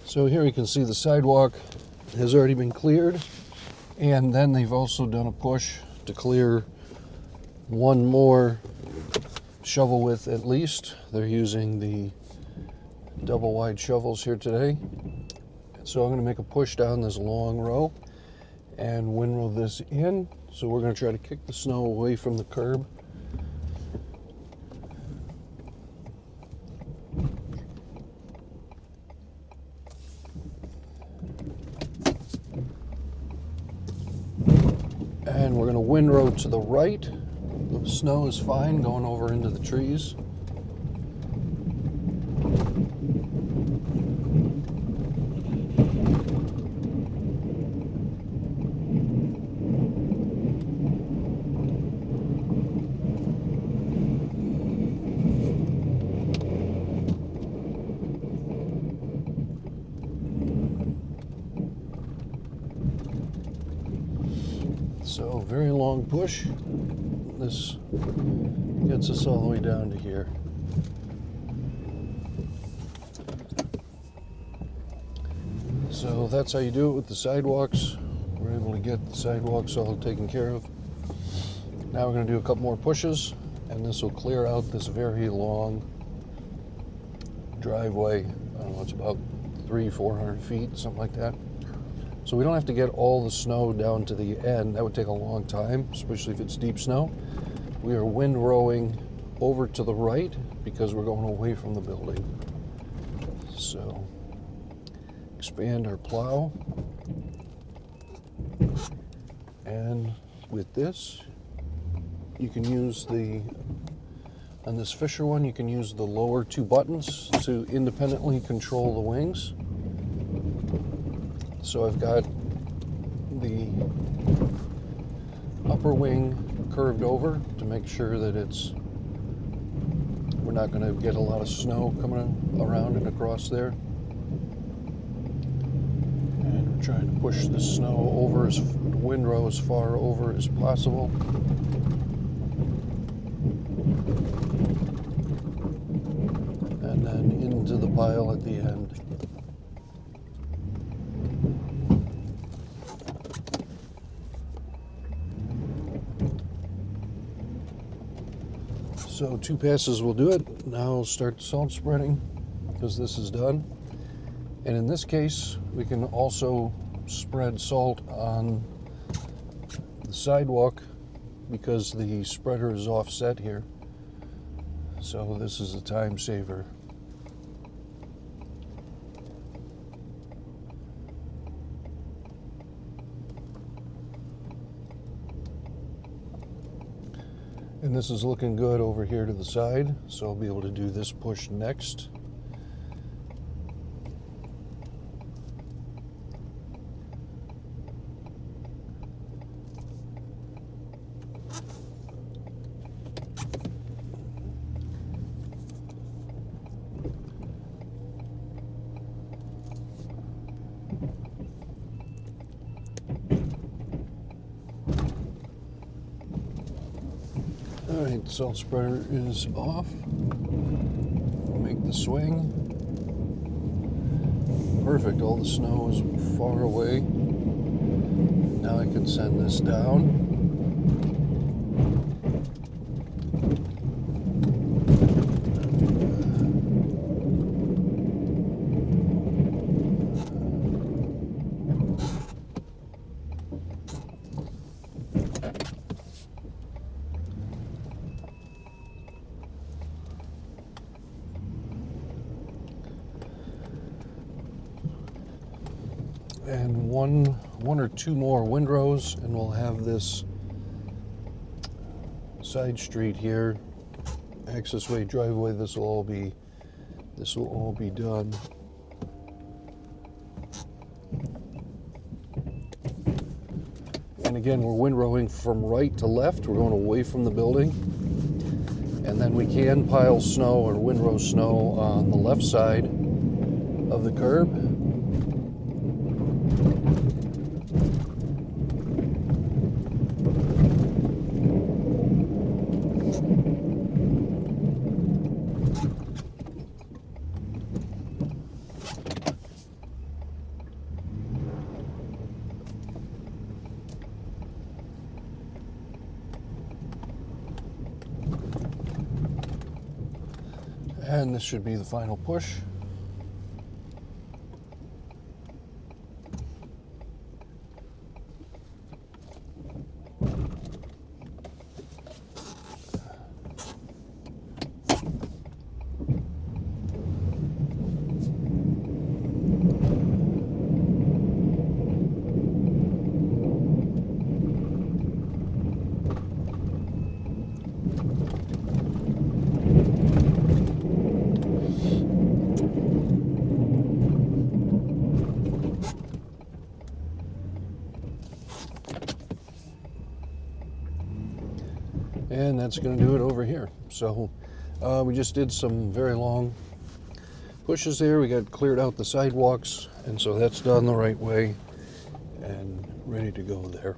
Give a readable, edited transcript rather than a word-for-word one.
So here you can see the sidewalk has already been cleared, and then they've also done a push to clear one more shovel width at least. They're using the double wide shovels here today. So I'm going to make a push down this long row and windrow this in. So we're going to try to kick the snow away from the curb. And we're going to windrow to the right. The snow is fine going over into the trees. So very long push. This gets us all the way down to here. So that's how you do it with the sidewalks. We're able to get the sidewalks all taken care of. Now we're going to do a couple more pushes, and this will clear out this very long driveway. I don't know, it's about 300-400 feet, something like that. So we don't have to get all the snow down to the end. That would take a long time, especially if it's deep snow. We are windrowing over to the right because we're going away from the building. So expand our plow. And with this, you can use on this Fisher one, you can use the lower two buttons to independently control the wings. So I've got the upper wing curved over to make sure that we're not going to get a lot of snow coming around and across there. And we're trying to push the snow over, the windrow as far over as possible. And then into the pile at the end. So 2 passes will do it. Now I'll start salt spreading because this is done. And in this case, we can also spread salt on the sidewalk because the spreader is offset here. So this is a time saver. And this is looking good over here to the side, so I'll be able to do this push next. All right, the salt spreader is off. Make the swing. Perfect, all the snow is far away. Now I can send this down. And one or two more windrows, and we'll have this side street here, access way, driveway. This will all be done. And again, we're windrowing from right to left. We're going away from the building, and then we can pile snow or windrow snow on the left side of the curb. And this should be the final push. And that's going to do it over here. So we just did some very long pushes there. We got cleared out the sidewalks, and so that's done the right way and ready to go there.